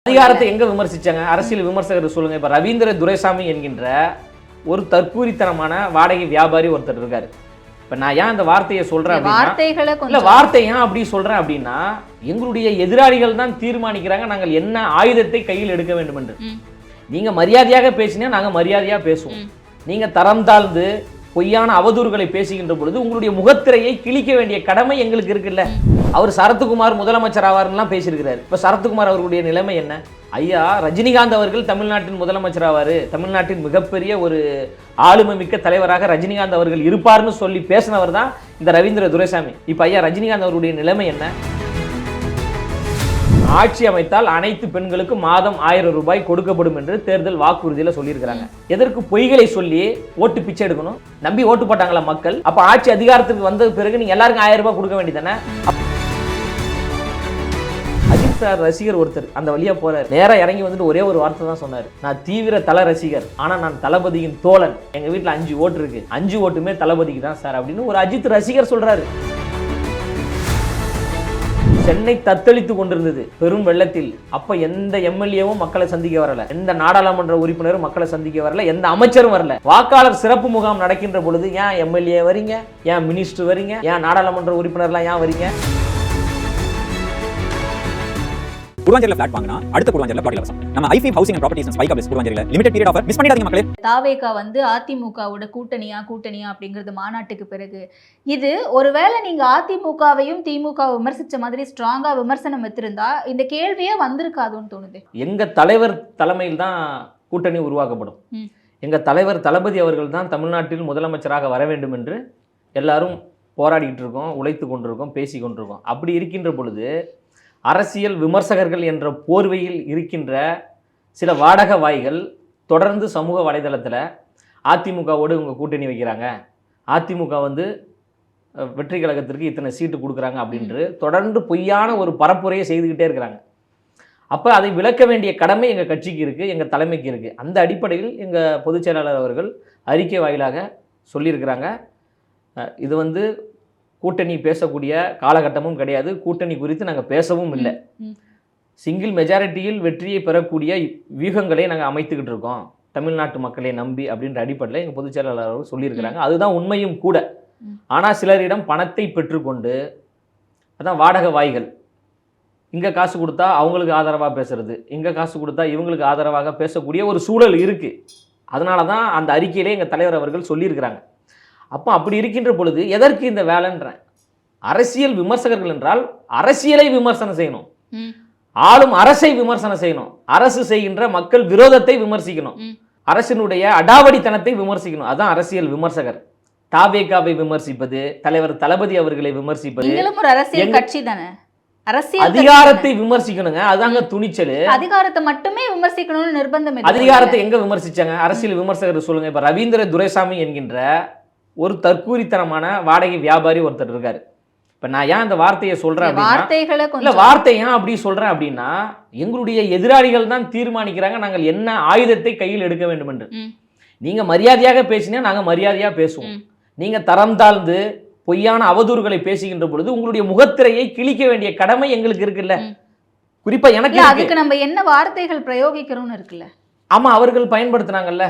அதிகாரத்தை எங்க விமர்சிச்சாங்க? அரசியல் விமர்சகர் சொல்லுங்க. இப்ப ரவீந்திர துரைசாமி என்கின்ற ஒரு தற்கூரித்தனமான வாடகை வியாபாரி ஒருத்தர் இருக்காரு. இப்ப நான் ஏன் அந்த வார்த்தையை சொல்றேன் அப்படின்னா, வார்த்தை ஏன் அப்படி சொல்றேன் அப்படின்னா, எங்களுடைய எதிராளிகள் தான் தீர்மானிக்கிறாங்க நாங்கள் என்ன ஆயுதத்தை கையில் எடுக்க வேண்டும் என்று. நீங்க மரியாதையாக பேசினா நாங்க மரியாதையா பேசுவோம். நீங்க தரம் தாழ்ந்து பொய்யான அவதூறுகளை பேசுகின்ற பொழுது உங்களுடைய முகத்திரையை கிழிக்க வேண்டிய கடமை எங்களுக்கு இருக்குல்ல. அவர் சரத்குமார் முதலமைச்சர் ஆவார்லாம் பேசியிருக்கிறார். இப்ப சரத்குமார் அவர்களுடைய நிலைமை என்ன? ஐயா, ரஜினிகாந்த் அவர்கள் தமிழ்நாட்டின் முதலமைச்சர் ஆவாரு, தமிழ்நாட்டின் மிகப்பெரிய ஒரு ஆளுமை மிக்க தலைவராக ரஜினிகாந்த் அவர்கள் இருப்பார்னு சொல்லி பேசினவர் தான் இந்த ரவீந்திர துரைசாமி. இப்ப ஐயா ரஜினிகாந்த் அவருடைய நிலைமை என்ன? ஆட்சி அமைத்தால் அனைத்து பெண்களுக்கு மாதம் 1000 ரூபாய் கொடுக்கப்படும் என்று தேர்தல் வாக்குறுதியில சொல்லியிருக்கிறாங்க. எதற்கு பொய்களை சொல்லி ஓட்டு பிச்சை எடுக்கணும்? நம்பி ஓட்டு போட்டாங்களா மக்கள்? அப்ப ஆட்சி அதிகாரத்துக்கு வந்த பிறகு நீங்க எல்லாருக்கும் 1000 ரூபாய் கொடுக்க வேண்டியதானே? அஜித் சார் ரசிகர் ஒருத்தர் அந்த வழியா போறாரு, நேரா இறங்கி வந்துட்டு ஒரே ஒரு வார்த்தை தான் சொன்னாரு, நான் தீவிர தல ரசிகர், ஆனா நான் தளபதியின் தோழன், எங்க வீட்டுல 5 ஓட்டு இருக்கு, 5 ஓட்டுமே தளபதிக்கு தான் சார் அப்படின்னு ஒரு அஜித் ரசிகர் சொல்றாரு. சென்னை தத்தளித்து கொண்டிருந்தது பெரும் வெள்ளத்தில். அப்ப எந்த எம்எல்ஏவும் மக்களை சந்திக்க வரல, எந்த நாடாளுமன்ற உறுப்பினரும் மக்களை சந்திக்க வரல, எந்த அமைச்சரும் வரல. வாக்காளர் சிறப்பு முகாம் நடக்கின்ற பொழுது ஏன் எம்எல்ஏ வரீங்க, ஏன் மினிஸ்டர் வரீங்க, ஏன் நாடாளுமன்ற உறுப்பினர்லாம் ஏன் வரீங்க? குருவாஞ்சேரியில ஃபிளாட் வாங்கினா அடுத்த குருவாஞ்சேரியில பிளாட் இலவசம். நம்ம ஐஃபி ஹவுசிங் அண்ட் ப்ராப்பர்ட்டிஸ் ஸ்பைக் அப்ஸ் குருவாஞ்சேரியில லிமிடெட் பீரியட் ஆஃபர் மிஸ் பண்ணிடாதீங்க மக்களே. தாவேகா அதிமுகவோட கூட்டணியா அப்படிங்கிறது மாநாட்டுக்கு பிறகு இது ஒருவேளை நீங்க அதிமுகவையும் திமுக விமர்சிச்ச மாதிரி ஸ்ட்ராங்கா விமர்சனம் வச்சிருந்தா இந்த கேள்வியே வந்திருக்காதுன்னு தோணுது. எங்க தலைவர் தலைமையில் தான் கூட்டணி உருவாக்கப்படும். எங்க தலைவர் தளபதி அவர்கள் தான் தமிழ்நாட்டில் முதலமைச்சராக வர வேண்டும் என்று எல்லாரும் போராடிக்கிட்டு இருக்கோம், உழைத்து கொண்டிருக்கோம், பேசி கொண்டிருக்கோம். அப்படி இருக்கின்ற பொழுது அரசியல் விமர்சகர்கள் என்ற போர்வையில் இருக்கின்ற சில வாடக வாய்கள் தொடர்ந்து சமூக வலைதளத்தில் அதிமுகவோடு இவங்க கூட்டணி வைக்கிறாங்க, அதிமுக வெற்றி கழகத்திற்கு இத்தனை சீட்டு கொடுக்குறாங்க அப்படின்று தொடர்ந்து பொய்யான ஒரு பரப்புரையை செய்துக்கிட்டே இருக்கிறாங்க. அப்போ அதை விளக்க வேண்டிய கடமை எங்கள் கட்சிக்கு இருக்குது, எங்கள் தலைமைக்கு இருக்குது. அந்த அடிப்படையில் எங்கள் பொதுச் செயலாளர் அவர்கள் அறிக்கை வாயிலாக சொல்லியிருக்கிறாங்க. இது கூட்டணி பேசக்கூடிய காலகட்டமும் கிடையாது, கூட்டணி குறித்து நாங்கள் பேசவும் இல்லை. சிங்கிள் மெஜாரிட்டியில் வெற்றியை பெறக்கூடிய வியூகங்களை நாங்கள் அமைத்துக்கிட்டு இருக்கோம் தமிழ்நாட்டு மக்களை நம்பி அப்படின்ற அடிப்படையில் எங்கள் பொதுச் செயலாளர் அவர்கள் சொல்லியிருக்கிறாங்க. அதுதான் உண்மையும் கூட. ஆனால் சிலரிடம் பணத்தை பெற்றுக்கொண்டு, அதான் வாடகை வாய்கள், இங்கே காசு கொடுத்தா அவங்களுக்கு ஆதரவாக பேசுறது, இங்கே காசு கொடுத்தா இவங்களுக்கு ஆதரவாக பேசக்கூடிய ஒரு சூழல் இருக்குது. அதனால தான் அந்த அறிக்கையிலே எங்கள் தலைவர் அவர்கள் சொல்லியிருக்கிறாங்க. அப்போ அப்படி இருக்கின்ற பொழுது எதற்கு இந்த வேலைன்றேன்? அரசியல் விமர்சகர்கள் என்றால் அரசியலை விமர்சனம் செய்யணும், ஆளும் அரசை விமர்சனம் செய்யணும், அரசு செய்கின்ற மக்கள் விரோதத்தை விமர்சிக்கணும், அரசினுடைய அடாவடித்தனத்தை விமர்சிக்கணும். அதான் அரசியல் விமர்சகர். தாவேகாவை விமர்சிப்பது, தலைவர் தளபதி அவர்களை விமர்சிப்பது, அதிகாரத்தை விமர்சிக்கணுங்க. அதாங்க துணிச்சல். அதிகாரத்தை மட்டுமே விமர்சிக்கணும்னு நிர்பந்தம். அதிகாரத்தை எங்க விமர்சிச்சாங்க? அரசியல் விமர்சகர் சொல்லுங்க. இப்ப ரவீந்திர துரைசாமி என்கின்ற ஒரு தற்கூரித்தனமான வாடகை வியாபாரி ஒருத்தர் இருக்காரு. இப்ப நான் ஏன் அந்த வார்த்தையை சொல்றேன் அப்படின்னா, வார்த்தை ஏன் அப்படி சொல்றேன் அப்படின்னா, எங்களுடைய எதிராளிகள் தான் தீர்மானிக்கிறாங்க நாங்கள் என்ன ஆயுதத்தை கையில் எடுக்க வேண்டும் என்று. நீங்க மரியாதையாக பேசினா நாங்க மரியாதையா பேசுவோம். நீங்க தரம் தாழ்ந்து பொய்யான அவதூறுகளை பேசுகின்ற பொழுது உங்களுடைய முகத்திரையை கிழிக்க வேண்டிய கடமை எங்களுக்கு இருக்குல்ல. குறிப்பா எனக்கு அதுக்கு நம்ம என்ன வார்த்தைகள் பிரயோகிக்கிறோம்னு இருக்குல்ல. ஆமா, அவர்கள் பயன்படுத்தினாங்கல்ல,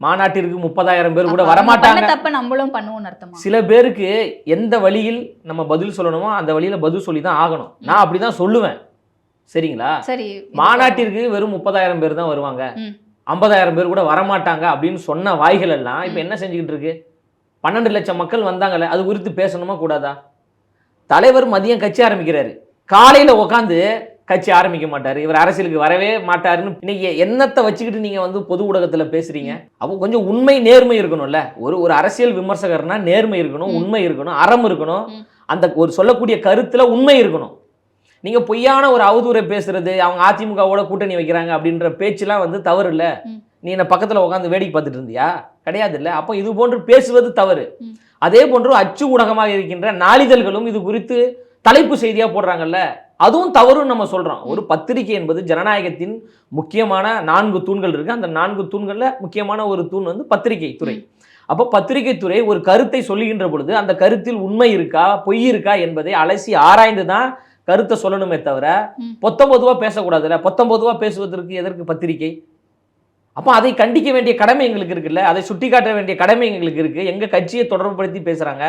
மாநாட்டிற்கு 30,000 பேர் கூட வரமாட்டாங்க. தப்ப நம்மளும் பண்ணுவோம்னு அர்த்தமா? சில பேருக்கு எந்த வழியில் நம்ம பதில் சொல்லணுமோ அந்த வழியில பதில் சொல்லி தான் ஆகணும். நான் அப்படிதான் சொல்லுவேன், சரிங்களா? சரி, மாநாட்டிற்கு வெறும் 30,000 பேர் தான் வருவாங்க, 50,000 பேர் கூட வரமாட்டாங்க அப்படின்னு சொன்ன வாய்கள் எல்லாம் இப்ப என்ன செஞ்சுக்கிட்டு இருக்கு? 12 லட்சம் மக்கள் வந்தாங்கல்ல, அது குறித்து பேசணுமா கூடாதா? தலைவர் மதியம் கட்சி ஆரம்பிக்கிறாரு, காலையில உட்காந்து கட்சி ஆரம்பிக்க மாட்டாரு, இவர் அரசியலுக்கு வரவே மாட்டாருன்னு இன்னைக்கு என்னத்தை வச்சுக்கிட்டு நீங்க பொது ஊடகத்துல பேசுறீங்க? அப்போ கொஞ்சம் உண்மை நேர்மை இருக்கணும்ல. ஒரு அரசியல் விமர்சகர்னா நேர்மை இருக்கணும், உண்மை இருக்கணும், அறம் இருக்கணும், அந்த ஒரு சொல்லக்கூடிய கருத்துல உண்மை இருக்கணும். நீங்க பொய்யான ஒரு அவதூறை பேசுறது, அவங்க அதிமுகவோட கூட்டணி வைக்கிறாங்க அப்படின்ற பேச்சுலாம் தவறு இல்ல. நீ என்ன பக்கத்துல உட்காந்து வேடிக்கை பார்த்துட்டு இருந்தியா? கிடையாது இல்ல. அப்போ இது போன்று பேசுவது தவறு. அதே போன்று அச்சு ஊடகமாக இருக்கின்ற நாளிதழ்களும் இது குறித்து தலைப்பு செய்தியா போடுறாங்கல்ல, அதுவும் தவறுன்னு நம்ம சொல்றோம். ஒரு பத்திரிகை என்பது ஜனநாயகத்தின் முக்கியமான 4 தூண்கள் இருக்கு. அந்த 4 தூண்கள்ல முக்கியமான ஒரு தூண் பத்திரிகை துறை. அப்போ பத்திரிகை துறை ஒரு கருத்தை சொல்லுகின்ற பொழுது அந்த கருத்தில் உண்மை இருக்கா பொய் இருக்கா என்பதை அலசி ஆராய்ந்து தான் கருத்தை சொல்லணுமே தவிர பொத்தம்பொதுவா பேசக்கூடாதுல்ல. பொத்தம்பொதுவா பேசுவதற்கு எதற்கு பத்திரிகை? அப்போ அதை கண்டிக்க வேண்டிய கடமை எங்களுக்கு இருக்குல்ல, அதை சுட்டிக்காட்ட வேண்டிய கடமை எங்களுக்கு இருக்கு. எங்க கட்சியை தொடர்புபடுத்தி பேசுறாங்க,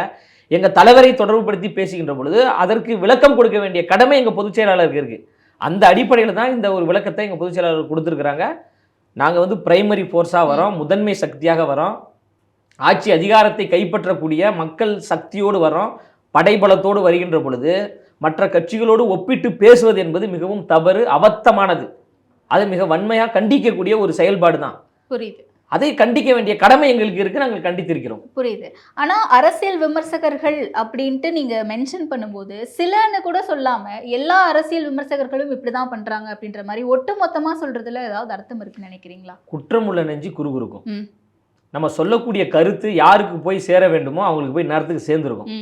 எங்க தலைவரை தொடர்புபடுத்தி பேசுகின்ற பொழுது அதற்கு விளக்கம் கொடுக்க வேண்டிய கடமை எங்க பொதுச் செயலாளருக்கு இருக்கு. அந்த அடிப்படையில் தான் இந்த ஒரு விளக்கத்தை எங்க பொதுச் செயலாளர் கொடுத்துருக்குறாங்க. நாங்க பிரைமரி ஃபோர்ஸா வரோம், முதன்மை சக்தியாக வரோம், ஆட்சி அதிகாரத்தை கைப்பற்றக்கூடிய மக்கள் சக்தியோடு வரோம், படைபலத்தோடு வருகின்ற பொழுது மற்ற கட்சிகளோடு ஒப்பிட்டு பேசுவது என்பது மிகவும் தவறு, அபத்தமானது. அது மிக வன்மையாக கண்டிக்கக்கூடிய ஒரு செயல்பாடு தான். புரியுது. அதை கண்டிக்க வேண்டிய கடமை எங்களுக்கு இருக்கு, நாங்கள் கண்டித்திருக்கிறோம். புரியுது. ஆனா அரசியல் விமர்சகர்கள் அப்படின்ட்டு நீங்க மென்ஷன் பண்ணும்போது சிலன்னு கூட சொல்லாம எல்லா அரசியல் விமர்சகர்களும் இப்படிதான் பண்றாங்க அப்படின்ற மாதிரி ஒட்டு மொத்தமா சொல்றதுல ஏதாவது அர்த்தம் இருக்குன்னு நினைக்கிறீங்களா? குற்றமுள்ள நெஞ்சு குறுகுறுக்கும். நம்ம சொல்லக்கூடிய கருத்து யாருக்கு போய் சேர வேண்டுமோ அவங்களுக்கு போய் நேரத்துக்கு சேர்ந்துருக்கும்.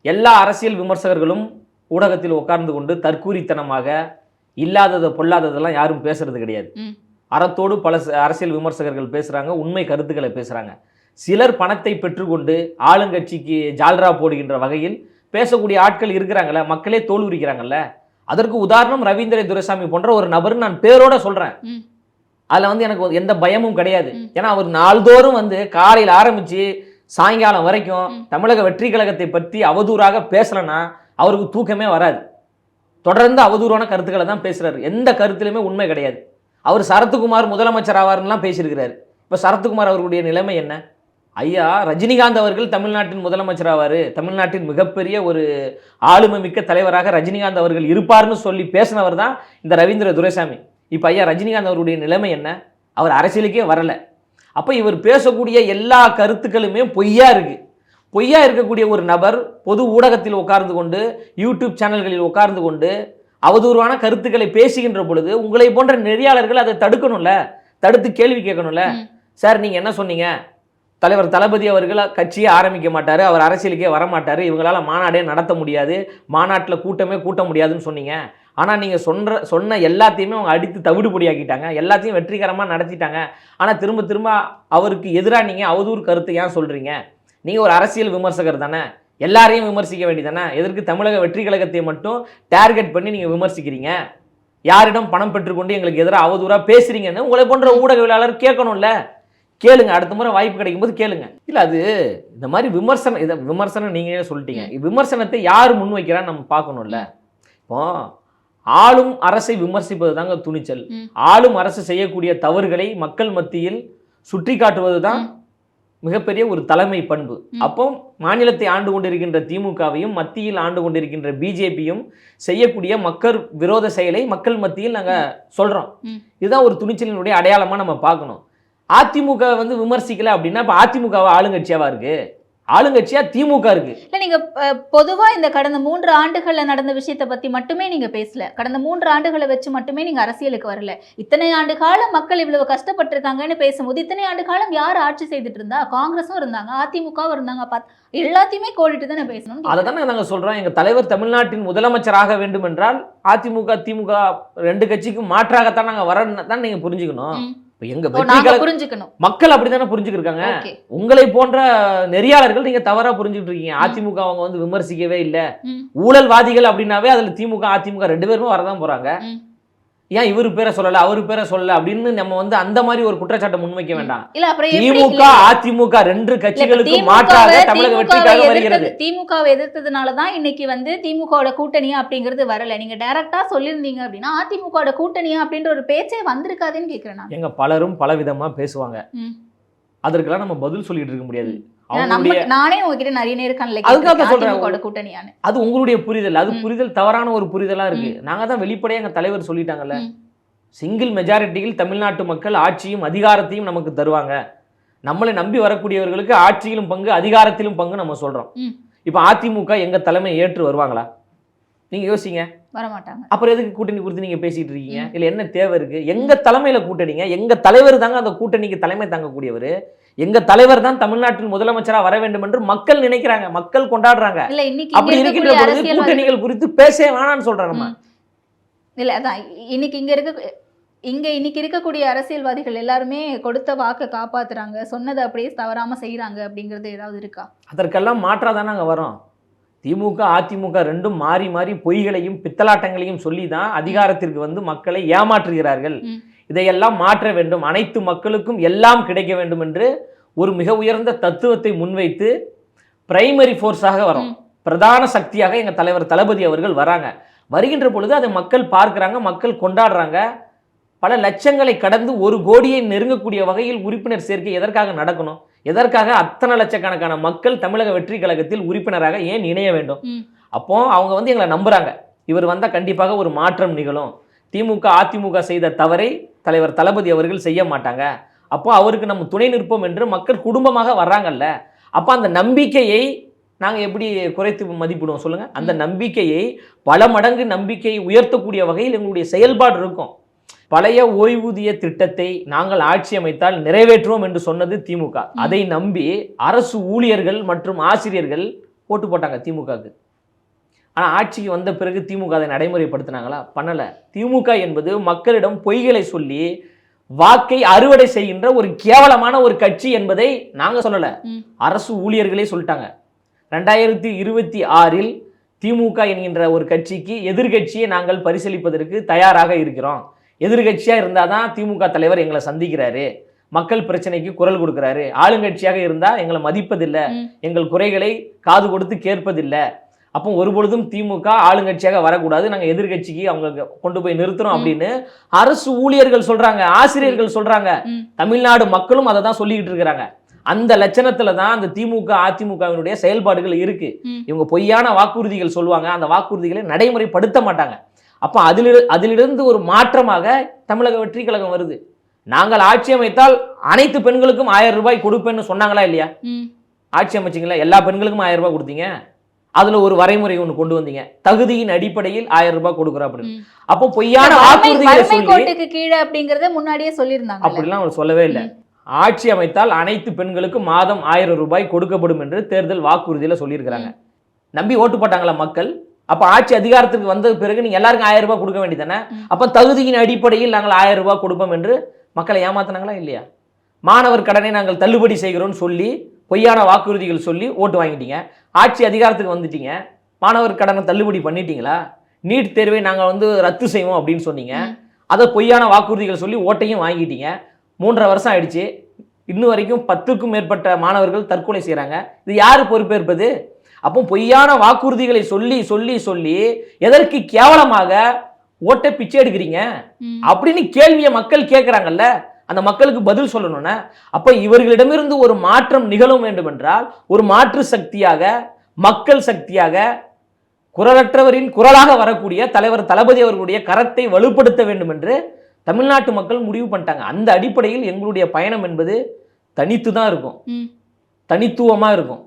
எல்லா அரசியல் விமர்சகர்களும் ஊடகத்தில் உட்கார்ந்து கொண்டு தற்கூரித்தனமாக இல்லாததை பொல்லாததெல்லாம் யாரும் பேசுறது கிடையாது. அறத்தோடு பல அரசியல் விமர்சகர்கள் பேசுறாங்க, உண்மை கருத்துக்களை பேசுறாங்க. சிலர் பணத்தை பெற்றுக்கொண்டு ஆளுங்கட்சிக்கு ஜால்ரா போடுகின்ற வகையில் பேசக்கூடிய ஆட்கள் இருக்கிறாங்கல்ல, மக்களே தோல் உரிக்கிறாங்கல்ல. அதற்கு உதாரணம் ரவீந்திர துரைசாமி போன்ற ஒரு நபர் நான் பேரோட சொல்றேன். அதில் எனக்கு எந்த பயமும் கிடையாது. ஏன்னா அவர் நாள்தோறும் காலையில் ஆரம்பிச்சு சாயங்காலம் வரைக்கும் தமிழக வெற்றி கழகத்தை பற்றி அவதூறாக பேசலன்னா அவருக்கு தூக்கமே வராது. தொடர்ந்து அவதூறான கருத்துக்களை தான் பேசுறாரு. எந்த கருத்திலுமே உண்மை கிடையாது. அவர் சரத்குமார் முதலமைச்சர் ஆவார்லாம் பேசியிருக்கிறாரு. இப்போ சரத்குமார் அவர்களுடைய நிலைமை என்ன? ஐயா ரஜினிகாந்த் அவர்கள் தமிழ்நாட்டின் முதலமைச்சர் ஆவார், தமிழ்நாட்டின் மிகப்பெரிய ஒரு ஆளுமை மிக்க தலைவராக ரஜினிகாந்த் அவர்கள் இருப்பார்னு சொல்லி பேசினவர் தான் இந்த ரவீந்திர துரைசாமி. இப்போ ஐயா ரஜினிகாந்த் அவருடைய நிலைமை என்ன? அவர் அரசியலுக்கே வரலை. அப்போ இவர் பேசக்கூடிய எல்லா கருத்துக்களுமே பொய்யா இருக்கு. பொய்யா இருக்கக்கூடிய ஒரு நபர் பொது ஊடகத்தில் உட்கார்ந்து கொண்டு யூடியூப் சேனல்களில் உட்கார்ந்து கொண்டு அவதூறான கருத்துக்களை பேசுகின்ற பொழுது உங்களை போன்ற நெறியாளர்கள் அதை தடுக்கணும்ல, தடுத்து கேள்வி கேட்கணும்ல. சார் நீங்கள் என்ன சொன்னீங்க? தலைவர் தளபதி அவர்கள் கட்சியே ஆரம்பிக்க மாட்டார், அவர் அரசியலுக்கே வரமாட்டார், இவங்களால் மாநாடே நடத்த முடியாது, மாநாட்டில் கூட்டமே கூட்ட முடியாதுன்னு சொன்னீங்க. ஆனால் நீங்கள் சொன்ன எல்லாத்தையுமே அவங்க அடித்து தவிடுபொடியாக்கிட்டாங்க, எல்லாத்தையும் வெற்றிகரமாக நடத்திட்டாங்க. ஆனால் திரும்ப திரும்ப அவருக்கு எதிராக நீங்கள் அவதூறு கருத்தை ஏன் சொல்கிறீங்க? நீங்கள் ஒரு அரசியல் விமர்சகர் தானே, எல்லாரையும் விமர்சிக்க வேண்டியதானே. எதற்கு தமிழக வெற்றி கழகத்தை மட்டும் டார்கெட் பண்ணி நீங்கள் விமர்சிக்கிறீங்க? யாரிடம் பணம் பெற்றுக்கொண்டு எங்களுக்கு எதிராக அவதூறாக பேசுகிறீங்கன்னு உங்களை போன்ற ஊடகவியலாளர் கேட்கணும்ல. கேளுங்க, அடுத்த முறை வாய்ப்பு கிடைக்கும் போது கேளுங்க. இல்லை அது இந்த மாதிரி விமர்சனம் நீங்களே சொல்லிட்டீங்க. விமர்சனத்தை யார் முன்வைக்கிறான்னு நம்ம பார்க்கணும்ல. இப்போ ஆளும் அரசை விமர்சிப்பது தாங்க துணிச்சல். ஆளும் அரசு செய்யக்கூடிய தவறுகளை மக்கள் மத்தியில் சுட்டி காட்டுவது தான் மிகப்பெரிய ஒரு தலைமை பண்பு. அப்போ மாநிலத்தை ஆண்டு கொண்டிருக்கின்ற திமுகவையும் மத்தியில் ஆண்டு கொண்டிருக்கின்ற பிஜேபியும் செய்யக்கூடிய மக்கள் விரோத செயலை மக்கள் மத்தியில் நாங்கள் சொல்றோம். இதுதான் ஒரு துணிச்சலினுடைய அடையாளமா நம்ம பார்க்கணும். அதிமுக விமர்சிக்கல அப்படின்னா இப்போ அதிமுகவை ஆளுங்கட்சியாவா இருக்கு? ஆளுங்கட்சியா திமுக இருக்கு. இல்ல நீங்க பொதுவா இந்த கடந்த 3 ஆண்டுகள்ல நடந்த விஷயத்தை பத்தி மட்டுமே நீங்க பேசல. கடந்த 3 ஆண்டுகளை வச்சு மட்டுமே நீங்க அரசியலுக்கு வரல. இத்தனை ஆண்டு காலம் மக்கள் இவ்வளவு கஷ்டப்பட்டிருக்காங்கன்னு பேசும்போது இத்தனை ஆண்டு காலம் யார் ஆட்சி செய்துட்டு இருந்தா? காங்கிரஸும் இருந்தாங்க, அதிமுகவும் இருந்தாங்க. எல்லாத்தையுமே கோடிட்டு தானே பேசணும். அதை தானே நாங்க சொல்றோம். எங்க தலைவர் தமிழ்நாட்டின் முதலமைச்சராக வேண்டும் என்றால் அதிமுக திமுக 2 கட்சிக்கும் மாற்றாகத்தான் நாங்க வரணும் தான் நீங்க புரிஞ்சுக்கணும். எங்க மக்கள் அப்படித்தானே புரிஞ்சுக்கிருக்காங்க. உங்களை போன்ற நெறியாளர்கள் நீங்க தவறா புரிஞ்சுட்டு இருக்கீங்க. அதிமுக அவங்க விமர்சிக்கவே இல்லை, ஊழல்வாதிகள் அப்படின்னாவே அதுல திமுக அதிமுக 2 பேருமே வரதான் போறாங்க. ஏன் இவரு பேரை சொல்லல அவரு பேரை சொல்லல அப்படின்னு நம்ம அந்த மாதிரி ஒரு குற்றச்சாட்டை முன்வைக்க வேண்டாம். திமுக அதிமுக 2 கட்சிகளுக்கு மாற்றாக தமிழக வெற்றி கழகம் வருகிறது. திமுகவை எதிர்த்ததுனாலதான் இன்னைக்கு திமுகவோட கூட்டணியா அப்படிங்கிறது வரல. நீங்க டைரக்டா சொல்லிருந்தீங்க அப்படின்னா அதிமுகவோட கூட்டணியா அப்படின்ற ஒரு பேச்சே வந்திருக்காதுன்னு கேக்குறேன். எங்க பலரும் பலவிதமா பேசுவாங்க, அதற்கெல்லாம் நம்ம பதில் சொல்லிட்டு இருக்க முடியாது. நானே உங்ககிட்ட நிறைய நேரம் கூட்டணியானு அது உங்களுடைய புரிதல், அது புரிதல் தவறான ஒரு புரிதலா இருக்கு. நாங்க தான் வெளிப்படையா எங்க தலைவர் சொல்லிட்டாங்கல்ல, சிங்கிள் மெஜாரிட்டியில் தமிழ்நாட்டு மக்கள் ஆட்சியும் அதிகாரத்தையும் நமக்கு தருவாங்க. நம்மளை நம்பி வரக்கூடியவர்களுக்கு ஆட்சியிலும் பங்கு அதிகாரத்திலும் பங்கு நம்ம சொல்றோம். இப்ப அதிமுக எங்க தலைமை ஏற்று வருவாங்களா? நீங்க யோசிங்க, வரமாட்டாங்க. அப்புறம் எதுக்கு கூட்டணி குறித்து நீங்க பேசிட்டு இருக்கீங்க? இல்ல என்ன தேவை இருக்கு? எங்க தலைமையில கூட்டணிங்க, எங்க தலைவர் தாங்க அந்த கூட்டணிக்கு தலைமை தாங்கக்கூடியவர். எங்க தலைவர் தான் தமிழ்நாட்டில் முதலமைச்சரா வர வேண்டும் என்று மக்கள் நினைக்கிறாங்க, மக்கள் கொண்டாடுறாங்க. அப்படி இருக்கின்ற பொழுது கூட்டணிகள் குறித்து பேசவே வேணாம்னு சொல்றாங்க. இல்ல அதான் இன்னைக்கு இருக்கக்கூடிய அரசியல்வாதிகள் எல்லாருமே கொடுத்த வாக்கை காப்பாத்துறாங்க, சொன்னதை அப்படியே தவறாம செய்யறாங்க அப்படிங்கிறது ஏதாவது இருக்கா? அதற்கெல்லாம் மாற்றா தானே அங்க வரும். திமுக அதிமுக ரெண்டும் மாறி மாறி பொய்களையும் பித்தலாட்டங்களையும் சொல்லி தான் அதிகாரத்திற்கு வந்து மக்களை ஏமாற்றுகிறார்கள். இதையெல்லாம் மாற்ற வேண்டும், அனைத்து மக்களுக்கும் எல்லாம் கிடைக்க வேண்டும் என்று ஒரு மிக உயர்ந்த தத்துவத்தை முன்வைத்து பிரைமரி ஃபோர்ஸாக வரும், பிரதான சக்தியாக எங்கள் தலைவர் தளபதி அவர்கள் வராங்க. வருகின்ற பொழுது அதை மக்கள் பார்க்குறாங்க, மக்கள் கொண்டாடுறாங்க. பல லட்சங்களை கடந்து 1 கோடியை நெருங்கக்கூடிய வகையில் உறுப்பினர் சேர்க்கை எதற்காக நடக்கணும்? எதற்காக அத்தனை லட்சக்கணக்கான மக்கள் தமிழக வெற்றி கழகத்தில் உறுப்பினராக ஏன் இணைய வேண்டும்? அப்போ அவங்க வந்து எங்களை நம்புறாங்க, இவர் வந்தால் கண்டிப்பாக ஒரு மாற்றம் நிகழும், திமுக அதிமுக செய்த தவறை தலைவர் தளபதி அவர்கள் செய்ய மாட்டாங்க, அப்போ அவருக்கு நம்ம துணை நிற்போம் என்று மக்கள் குடும்பமாக வர்றாங்கல்ல. அப்போ அந்த நம்பிக்கையை நாங்கள் எப்படி குறைத்து மதிப்பிடுவோம் சொல்லுங்க? அந்த நம்பிக்கையை பல மடங்கு நம்பிக்கையை உயர்த்தக்கூடிய வகையில் எங்களுடைய செயல்பாடு இருக்கும். பழைய ஓய்வூதிய திட்டத்தை நாங்கள் ஆட்சி அமைத்தால் நிறைவேற்றுவோம் என்று சொன்னது திமுக. அதை நம்பி அரசு ஊழியர்கள் மற்றும் ஆசிரியர்கள் ஓட்டு போட்டாங்க திமுகவுக்கு. ஆனால் ஆட்சிக்கு வந்த பிறகு திமுக அதை நடைமுறைப்படுத்தினாங்களா? பண்ணலை. திமுக என்பது மக்களிடம் பொய்களை சொல்லி வாக்கை அறுவடை செய்கின்ற ஒரு கேவலமான ஒரு கட்சி என்பதை நாங்கள் சொல்லலை, அரசு ஊழியர்களே சொல்லிட்டாங்க. 2026 திமுக என்கின்ற ஒரு கட்சிக்கு எதிர்கட்சியை நாங்கள் பரிசீலிப்பதற்கு தயாராக இருக்கிறோம். எதிர்கட்சியாக இருந்தால் தான் திமுக தலைவர் எங்களை சந்திக்கிறாரு, மக்கள் பிரச்சனைக்கு குரல் கொடுக்குறாரு. ஆளுங்கட்சியாக இருந்தால் எங்களை மதிப்பதில்லை, எங்கள் குறைகளை காது கொடுத்து கேட்பதில்லை. அப்போ ஒருபொழுதும் திமுக ஆளுங்கட்சியாக வரக்கூடாது, நாங்கள் எதிர்கட்சிக்கு அவங்க கொண்டு போய் நிறுத்துறோம் அப்படின்னு அரசு ஊழியர்கள் சொல்றாங்க, ஆசிரியர்கள் சொல்றாங்க, தமிழ்நாடு மக்களும் அதை தான் சொல்லிக்கிட்டு இருக்கிறாங்க. அந்த லட்சணத்துல தான் அந்த திமுக அதிமுகவினுடைய செயல்பாடுகள் இருக்கு. இவங்க பொய்யான வாக்குறுதிகள் சொல்லுவாங்க, அந்த வாக்குறுதிகளை நடைமுறைப்படுத்த மாட்டாங்க. அப்போ அதிலிருந்து ஒரு மாற்றமாக தமிழக வெற்றி கழகம் வருது. நாங்கள் ஆட்சி அமைத்தால் அனைத்து பெண்களுக்கும் 1000 ரூபாய் கொடுப்பேன்னு சொன்னாங்களா இல்லையா? ஆட்சி அமைச்சிங்களா? எல்லா பெண்களுக்கும் 1000 ரூபாய் கொடுத்தீங்க. அதுல ஒரு வரைமுறை ஒன்று கொண்டு வந்தீங்க, தகுதியின் அடிப்படையில் 1000 ரூபாய் கொடுக்குறோம் அப்படின்னு. அப்போ பொய்யான வாக்குறுதிகளை சொல்லி கீழே அப்படிங்கறத முன்னாடியே சொல்லியிருந்தாங்க. அப்படிலாம் அவர் சொல்லவே இல்லை. ஆட்சி அமைத்தால் அனைத்து பெண்களுக்கும் மாதம் 1000 ரூபாய் கொடுக்கப்படும் என்று தேர்தல் வாக்குறுதியில சொல்லியிருக்கிறாங்க. நம்பி ஓட்டு போட்டாங்களா மக்கள்? அப்ப ஆட்சி அதிகாரத்துக்கு வந்த பிறகு நீங்க எல்லாருக்கும் 1000 ரூபாய் கொடுக்க வேண்டியதானே? அப்ப தகுதியின் அடிப்படையில் நாங்கள் 1000 ரூபாய் கொடுப்போம் என்று மக்களை ஏமாத்தினாங்களா இல்லையா? மாணவர் கடனை நாங்கள் தள்ளுபடி செய்கிறோம்னு சொல்லி பொய்யான வாக்குறுதிகள் சொல்லி ஓட்டு வாங்கிட்டீங்க. ஆட்சி அதிகாரத்துக்கு வந்துட்டீங்க, மாணவர் கடனை தள்ளுபடி பண்ணிட்டீங்களா? நீட் தேர்வை நாங்கள் வந்து ரத்து செய்வோம் அப்படின்னு சொன்னீங்க, அதை பொய்யான வாக்குறுதிகள் சொல்லி ஓட்டையும் வாங்கிட்டீங்க. 3.5 வருஷம் ஆயிடுச்சு, இன்னும் வரைக்கும் 10க்கும் மேற்பட்ட மாணவர்கள் தற்கொலை செய்கிறாங்க. இது யார் பொறுப்பேற்பது? அப்போ பொய்யான வாக்குறுதிகளை சொல்லி சொல்லி சொல்லி எதற்கு கேவலமாக ஓட்டை பிச்சை எடுக்கிறீங்க அப்படின்னு கேள்வியை மக்கள் கேட்குறாங்கல்ல. அந்த மக்களுக்கு பதில் சொல்லணும்னா அப்ப இவர்களிடமிருந்து ஒரு மாற்றம் நிகழும் வேண்டும் என்றால் ஒரு மாற்று சக்தியாக, மக்கள் சக்தியாக, குரலற்றவரின் குரலாக வரக்கூடிய தலைவர் தளபதி அவர்களுடைய கரத்தை வலுப்படுத்த வேண்டும் என்று தமிழ்நாட்டு மக்கள் முடிவு பண்ணிட்டாங்க. அந்த அடிப்படையில் எங்களுடைய பயணம் என்பது தனித்து தான் இருக்கும், தனித்துவமா இருக்கும்,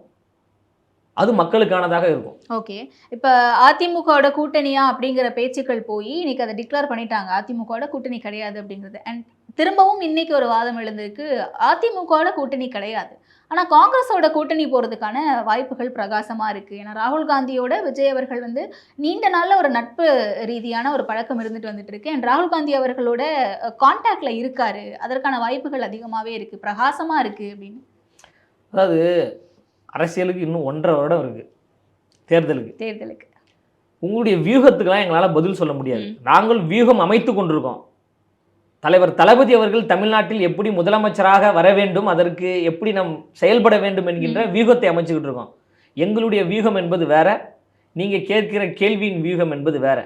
அது மக்களுக்கானதாக இருக்கும். ஓகே, இப்போ அதிமுகவோட கூட்டணியா அப்படிங்கிற பேச்சுக்கள் போய் இன்னைக்கு அதை டிக்ளேர் பண்ணிட்டாங்க, அதிமுகவோட கூட்டணி கிடையாது அப்படிங்கிறது. அண்ட் திரும்பவும் இன்னைக்கு ஒரு வாதம் எழுந்திருக்கு, அதிமுகவோட கூட்டணி கிடையாது, ஆனால் காங்கிரஸோட கூட்டணி போகிறதுக்கான வாய்ப்புகள் பிரகாசமாக இருக்குது. ஏன்னா ராகுல் காந்தியோட விஜய் அவர்கள் வந்து நீண்ட நாளில் ஒரு நட்பு ரீதியான ஒரு பழக்கம் இருந்துட்டு வந்துட்டு இருக்கு. அண்ட் ராகுல் காந்தி அவர்களோட கான்டாக்ட்ல இருக்காரு, அதற்கான வாய்ப்புகள் அதிகமாகவே இருக்குது, பிரகாசமாக இருக்குது அப்படின்னு. அதாவது அரசியலுக்கு இன்னும் 1.5 வருடம் இருக்குது தேர்தலுக்கு. உங்களுடைய வியூகத்துக்கெல்லாம் எங்களால் பதில் சொல்ல முடியாது. நாங்கள் வியூகம் அமைத்து கொண்டிருக்கோம். தலைவர் தளபதி அவர்கள் தமிழ்நாட்டில் எப்படி முதலமைச்சராக வர வேண்டும், அதற்கு எப்படி நாம் செயல்பட வேண்டும் என்கின்ற வியூகத்தை அமைச்சுக்கிட்டு இருக்கோம். எங்களுடைய வியூகம் என்பது வேற, நீங்க கேட்கிற கேள்வியின் வியூகம் என்பது வேற.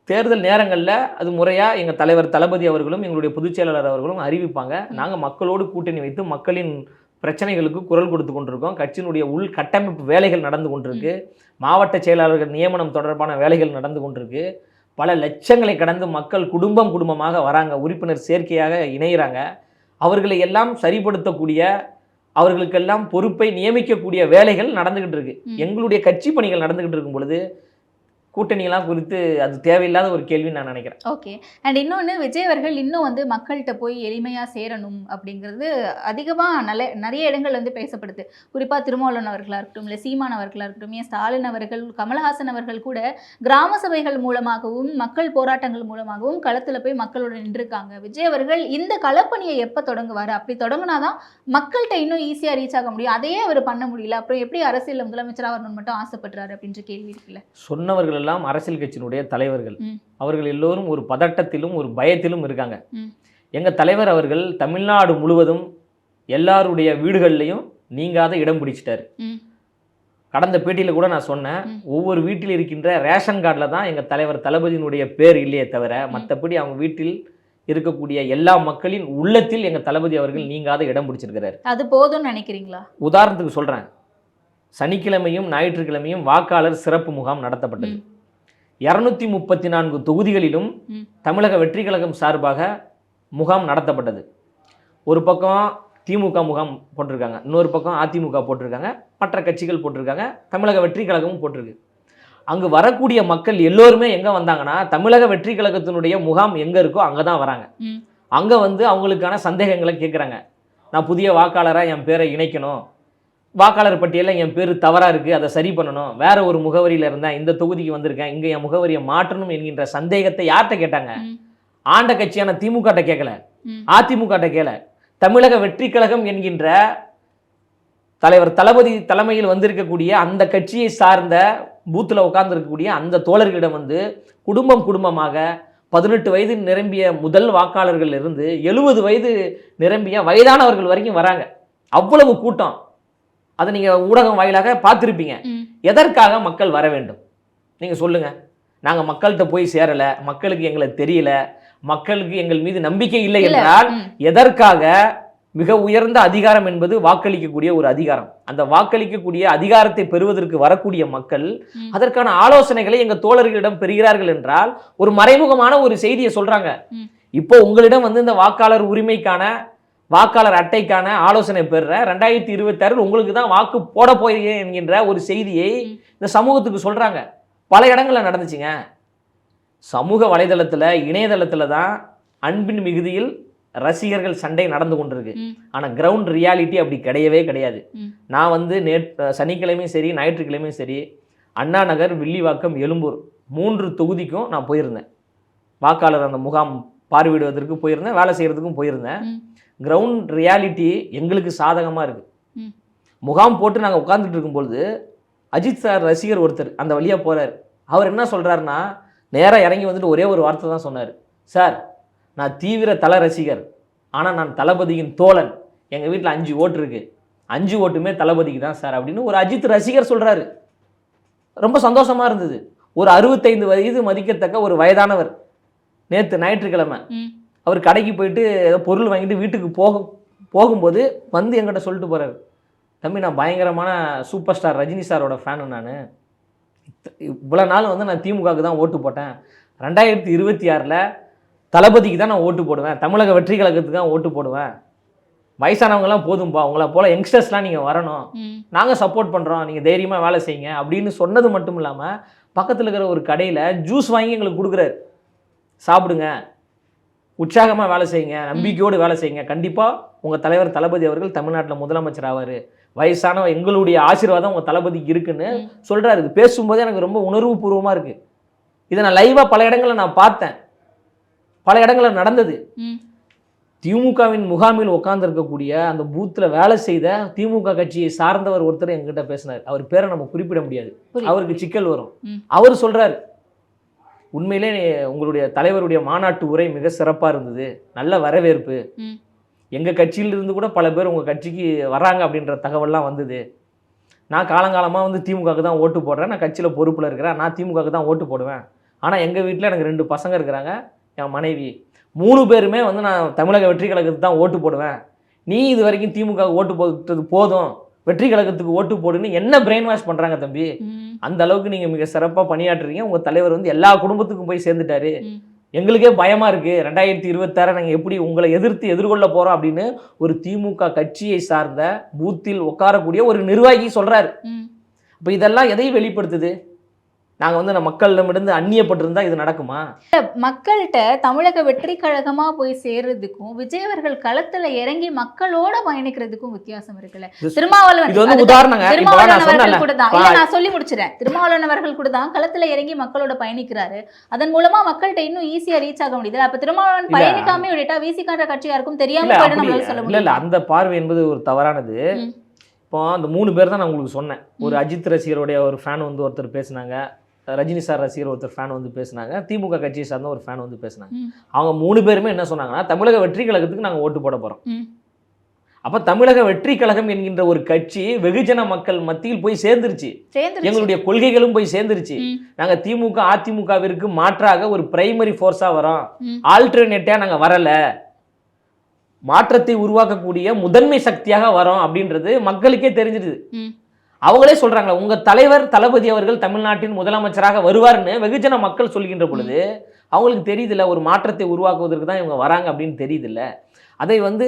தேர்தல் நேரங்களில் அது முறையாக எங்கள் தலைவர் தளபதி அவர்களும் எங்களுடைய பொதுச் செயலாளர் அவர்களும் அறிவிப்பாங்க. நாங்கள் மக்களோடு கூட்டணி வைத்து மக்களின் பிரச்சனைகளுக்கு குரல் கொடுத்து கொண்டிருக்கோம். கட்சியினுடைய உள் கட்டமைப்பு வேலைகள் நடந்து கொண்டிருக்கு, மாவட்ட செயலாளர்கள் நியமனம் தொடர்பான வேலைகள் நடந்து கொண்டிருக்கு. பல லட்சங்களை கடந்து மக்கள் குடும்பமாக வராங்க, உறுப்பினர் சேர்க்கையாக இணைகிறாங்க. அவர்களை எல்லாம் சரிப்படுத்தக்கூடிய, அவர்களுக்கெல்லாம் பொறுப்பை நியமிக்கக்கூடிய வேலைகள் நடந்துகிட்டு இருக்கு. எங்களுடைய கட்சி பணிகள் நடந்துகிட்டு இருக்கும் பொழுது கூட்டணியெல்லாம் குறித்து அது தேவையில்லாத ஒரு கேள்வின்னு நான் நினைக்கிறேன். ஓகே. அண்ட் இன்னொன்று, விஜய் அவர்கள் இன்னும் வந்து மக்கள்கிட்ட போய் எளிமையாக சேரணும் அப்படிங்கிறது அதிகமாக நிறைய இடங்கள் வந்து பேசப்படுது. குறிப்பாக திருமாவளவன் அவர்களாக இருக்கட்டும், இல்லை சீமான் அவர்களாக இருக்கட்டும், ஏன் ஸ்டாலின் அவர்கள், கமல்ஹாசன் அவர்கள் கூட கிராம சபைகள் மூலமாகவும் மக்கள் போராட்டங்கள் மூலமாகவும் களத்தில் போய் மக்களோட நின்றுருக்காங்க. விஜய் அவர்கள் இந்த களப்பணியை எப்போ தொடங்குவார்? அப்படி தொடங்கினாதான் மக்கள்கிட்ட இன்னும் ஈஸியாக ரீச் ஆக முடியும். அதையே அவர் பண்ண முடியல, அப்புறம் எப்படி அரசியலில் முதலமைச்சராக வரணும்னு மட்டும் ஆசைப்படுறாரு அப்படின்ற கேள்வி இருக்குல்ல. சொன்னவர்கள் எல்லாம் அரசியல் கட்சியினுடைய தலைவர்கள். அவர்கள் எல்லோரும் ஒரு பதட்டத்திலும் ஒரு பயத்திலும் இருக்காங்க. எங்க தலைவர் அவர்கள் தமிழ்நாடு முழுவதும் எல்லாருடைய வீடுகள்லையும் நீங்காத இடம் பிடிச்சிட்டாரு. கடந்த பேட்டியில கூட நான் சொன்னேன், ஒவ்வொரு வீட்டில் இருக்கின்ற ரேஷன் கார்டில் தான் எங்க தலைவர் தளபதியினுடைய பேர் இல்லையே தவிர மற்றபடி அவங்க வீட்டில் இருக்கக்கூடிய எல்லா மக்களின் உள்ளத்தில் எங்க தளபதி அவர்கள் நீங்காத இடம் பிடிச்சிருக்கிறாரு. அது போதும்னு நினைக்கிறீங்களா? உதாரணத்துக்கு சொல்றேன், சனிக்கிழமையும் ஞாயிற்றுக்கிழமையும் வாக்காளர் சிறப்பு முகாம் நடத்தப்பட்டது. 234 தொகுதிகளிலும் தமிழக வெற்றி கழகம் சார்பாக முகாம் நடத்தப்பட்டது. ஒரு பக்கம் திமுக முகாம் போட்டிருக்காங்க, இன்னொரு பக்கம் அதிமுக போட்டிருக்காங்க, மற்ற கட்சிகள் போட்டிருக்காங்க, தமிழக வெற்றி கழகமும் போட்டிருக்கு. அங்கு வரக்கூடிய மக்கள் எல்லோருமே எங்கே வந்தாங்கன்னா, தமிழக வெற்றி கழகத்தினுடைய முகாம் எங்கே இருக்கோ அங்கே தான் வராங்க. அங்கே வந்து அவங்களுக்கான சந்தேகங்களை கேட்குறாங்க. நான் புதிய வாக்காளராக என் பேரை இணைக்கணும், வாக்காளர் பட்டியலில் என் பேர் தவறாக இருக்குது, அதை சரி பண்ணணும், வேற ஒரு முகவரியில் இருந்தேன், இந்த தொகுதிக்கு வந்திருக்கேன், இங்கே என் முகவரியை மாற்றணும் என்கின்ற சந்தேகத்தை யார்கிட்ட கேட்டாங்க? ஆண்ட கட்சியான திமுகட்ட கேட்கல, அதிமுகட்ட கேட்கல, தமிழக வெற்றி கழகம் என்கின்ற தலைவர் தளபதி தலைமையில் வந்திருக்கக்கூடிய அந்த கட்சியை சார்ந்த பூத்தில் உட்கார்ந்துருக்கக்கூடிய அந்த தோழர்களிடம் வந்து குடும்பமாக 18 வயது நிரம்பிய முதல் வாக்காளர்கள் இருந்து 70 வயது நிரம்பிய வயதானவர்கள் வரைக்கும் வராங்க. அவ்வளவு கூட்டம். அதை நீங்கள் ஊடகம் வாயிலாக பார்த்துருப்பீங்க. எதற்காக மக்கள் வர வேண்டும் நீங்கள் சொல்லுங்க. நாங்கள் மக்கள்கிட்ட போய் சேரலை, மக்களுக்கு எங்களை தெரியல, மக்களுக்கு எங்கள் மீது நம்பிக்கை இல்லை என்றால் எதற்காக? மிக உயர்ந்த அதிகாரம் என்பது வாக்களிக்கக்கூடிய ஒரு அதிகாரம். அந்த வாக்களிக்கக்கூடிய அதிகாரத்தை பெறுவதற்கு வரக்கூடிய மக்கள் அதற்கான ஆலோசனைகளை எங்க தோழர்களிடம் பெறுகிறார்கள் என்றால் ஒரு மறைமுகமான ஒரு செய்தியை சொல்றாங்க. இப்போ உங்களிடம் வந்து இந்த வாக்காளர் உரிமைக்கான வாக்காளர் அட்டைக்கான ஆலோசனை பெறுற 2026 உங்களுக்கு தான் வாக்கு போட போறீங்க என்கின்ற ஒரு செய்தியை இந்த சமூகத்துக்கு சொல்றாங்க. பல இடங்கள்ல நடந்துச்சுங்க. சமூக வலைதளத்துல இணையதளத்துல தான் அன்பின் மிகுதியில் ரசிகர்கள் சண்டை நடந்து கொண்டிருக்கு. ஆனா கிரவுண்ட் ரியாலிட்டி அப்படி கிடையவே கிடையாது. நான் வந்து சனிக்கிழமையும் சரி ஞாயிற்றுக்கிழமையும் சரி அண்ணா நகர், வில்லிவாக்கம், எழும்பூர் 3 தொகுதிக்கும் நான் போயிருந்தேன். வாக்காளர் அந்த முகாம் பார்வையிடுவதற்கு போயிருந்தேன், வேலை செய்யறதுக்கும் போயிருந்தேன். கிரவுண்ட் ரியாலிட்டி எங்களுக்கு சாதகமாக இருக்குது. முகாம் போட்டு நாங்கள் உட்காந்துட்டு இருக்கும்பொழுது அஜித் சார் ரசிகர் ஒருத்தர் அந்த வழியாக போகிறார். அவர் என்ன சொல்கிறாருன்னா, நேராக இறங்கி வந்துட்டு ஒரே ஒரு வார்த்தை தான் சொன்னார். சார், நான் தீவிர தல ரசிகர், ஆனால் நான் தளபதியின் தோழன், எங்கள் வீட்டில் 5 ஓட்டு இருக்குது, 5 ஓட்டுமே தளபதிக்கு தான் சார் அப்படின்னு ஒரு அஜித் ரசிகர் சொல்கிறாரு. ரொம்ப சந்தோஷமாக இருந்தது. ஒரு 65 வயது மதிக்கத்தக்க ஒரு வயதானவர் நேற்று ஞாயிற்றுக்கிழமை அவர் கடைக்கு போயிட்டு ஏதோ பொருள் வாங்கிட்டு வீட்டுக்கு போகும்போது வந்து என்கிட்ட சொல்லிட்டு போகிறார், தம்பி நான் பயங்கரமான சூப்பர் ஸ்டார் ரஜினி சாரோட ஃபேனு, நான் இவ்வளோ நாள் வந்து நான் திமுகவுக்கு தான் ஓட்டு போட்டேன், 2026 தளபதிக்கு தான் நான் ஓட்டு போடுவேன், தமிழக வெற்றி கழகத்துக்கு தான் ஓட்டு போடுவேன், வயசானவங்கலாம் போதும்பா, உங்களை போல் யங்ஸ்டர்ஸ்லாம் நீங்கள் வரணும், நாங்கள் சப்போர்ட் பண்ணுறோம், நீங்கள் தைரியமாக வேலை செய்யுங்க அப்படின்னு சொன்னது மட்டும் இல்லாமல் பக்கத்தில் இருக்கிற ஒரு கடையில் ஜூஸ் வாங்கி எங்களுக்கு கொடுக்குறாரு, சாப்பிடுங்க, உற்சாகமாக வேலை செய்யுங்க, நம்பிக்கையோடு வேலை செய்யுங்க, கண்டிப்பாக உங்கள் தலைவர் தளபதி அவர்கள் தமிழ்நாட்டில் முதலமைச்சர் ஆவார், வயசான எங்களுடைய ஆசீர்வாதம் உங்கள் தளபதிக்கு இருக்குன்னு சொல்கிறாரு. இது பேசும்போது எனக்கு ரொம்ப உணர்வு பூர்வமாக இருக்குது. இதை நான் லைவாக பல இடங்களில் நான் பார்த்தேன், பல இடங்களில் நடந்தது. திமுகவின் முகாமில் உட்கார்ந்துருக்கக்கூடிய அந்த பூத்தில் வேலை செய்த திமுக கட்சியை சார்ந்தவர் ஒருத்தர் எங்ககிட்ட பேசினார். அவர் பேரை நம்ம குறிப்பிட முடியாது, அவருக்கு சிக்கல் வரும். அவர் சொல்கிறார், உண்மையிலே உங்களுடைய தலைவருடைய மாநாட்டு உரை மிக சிறப்பாக இருந்தது, நல்ல வரவேற்பு, எங்கள் கட்சியிலிருந்து கூட பல பேர் உங்கள் கட்சிக்கு வராங்க அப்படின்ற தகவல்லாம் வந்தது. நான் காலங்காலமாக வந்து திமுகவுக்கு தான் ஓட்டு போடுறேன், நான் கட்சியில் பொறுப்பில் இருக்கிறேன், நான் திமுகவுக்கு தான் ஓட்டு போடுவேன். ஆனால் எங்கள் வீட்டில் எனக்கு 2 பசங்க இருக்கிறாங்க, என் மனைவி, 3 பேருமே வந்து நான் தமிழக வெற்றி கழகத்துக்கு தான் ஓட்டு போடுவேன், நீ இது வரைக்கும் திமுக ஓட்டு போட்டது போதும், வெற்றி கழகத்துக்கு ஓட்டு போடுன்னு என்ன பிரெயின் வாஷ் பண்ணுறாங்க தம்பி. அந்த அளவுக்கு நீங்கள் மிக சிறப்பாக பணியாற்றுறீங்க, உங்கள் தலைவர் வந்து எல்லா குடும்பத்துக்கும் போய் சேர்ந்துட்டாரு, எங்களுக்கே பயமாக இருக்குது 2026 நாங்கள் எப்படி உங்களை எதிர்கொள்ள போகிறோம் அப்படின்னு ஒரு திமுக கட்சியை சார்ந்த பூத்தில் உட்காரக்கூடிய ஒரு நிர்வாகி சொல்கிறாரு. இப்போ இதெல்லாம் எதை வெளிப்படுத்துது? நாங்கள் வந்து நம்ம மக்களிடமிருந்து அந்நியப்பட்டிருந்தா இது நடக்குமா? மக்கள்கிட்ட தமிழக வெற்றி கழகமா போய் சேர்றதுக்கும் விஜய் அவர்கள் களத்துல இறங்கி மக்களோட பயணிக்கிறதுக்கும் வித்தியாசம் இருக்குல்ல. திருமாவளவன் இது வந்து உதாரணங்க. இப்போ திருமாவளவன் நான் அவர்கள் சொன்னேன்ல, கூட தான், இல்ல நான் சொல்லி முடிச்சிடறேன். திருமாவளவன் அவர்கள் கூட தான் களத்துல இறங்கி மக்களோட பயணிக்கிறாரு. அதன் மூலமா மக்கள்கிட்ட இன்னும் ஈஸியா ரீச் ஆக முடியுது. அப்ப திருமாவளவன் இல்ல. பயணிக்காம விட்டா விசிகான்ற கட்சி யாருக்கும் தெரியாம இல்ல போயிடும் அப்படி நம்மளால சொல்ல இல்ல முடியும். இல்ல அந்த பார்வை என்பது ஒரு தவறானது. ம். இப்போ அந்த 3 பேர் தான் நான் உங்களுக்கு சொன்னேன். ஒரு அஜித் ரசிகருடைய ஒரு ஃபேன் வந்து ஒருத்தர் பேசினாங்க, ரஜினி சார் ரசிகர் ஒருத்தர் ஃபேன் வந்து பேசினாங்க, திமுக கட்சியை சார்ந்த ஒரு ஃபேன் வந்து பேசினாங்க. அவங்க 3 பேருமே என்ன சொன்னாங்கன்னா, தமிழக வெற்றி கழகத்துக்கு நாங்கள் ஓட்டு போட போகிறோம். அப்போ தமிழக வெற்றி கழகம் என்கின்ற ஒரு கட்சி வெகுஜன மக்கள் மத்தியில் போய் சேர்ந்துருச்சு. எங்களுடைய கொள்கைகளும் போய் சேர்ந்துருச்சு. நாங்கள் திமுக அதிமுகவிற்கு மாற்றாக ஒரு பிரைமரி ஃபோர்ஸாக வரோம், ஆல்டர்னேட்டாக நாங்கள் வரலை, மாற்றத்தை உருவாக்கக்கூடிய முதன்மை சக்தியாக வரோம் அப்படின்றது மக்களுக்கே தெரிஞ்சிடுது. அவங்களே சொல்றாங்களா, உங்க தலைவர் தளபதி அவர்கள் தமிழ்நாட்டின் முதலமைச்சராக வருவார்னு வெகுஜன மக்கள் சொல்கின்ற பொழுது அவங்களுக்கு தெரியுதுல்ல, ஒரு மாற்றத்தை உருவாக்குவதற்கு தான் இவங்க வராங்க அப்படின்னு தெரியுதுல்ல. அதை வந்து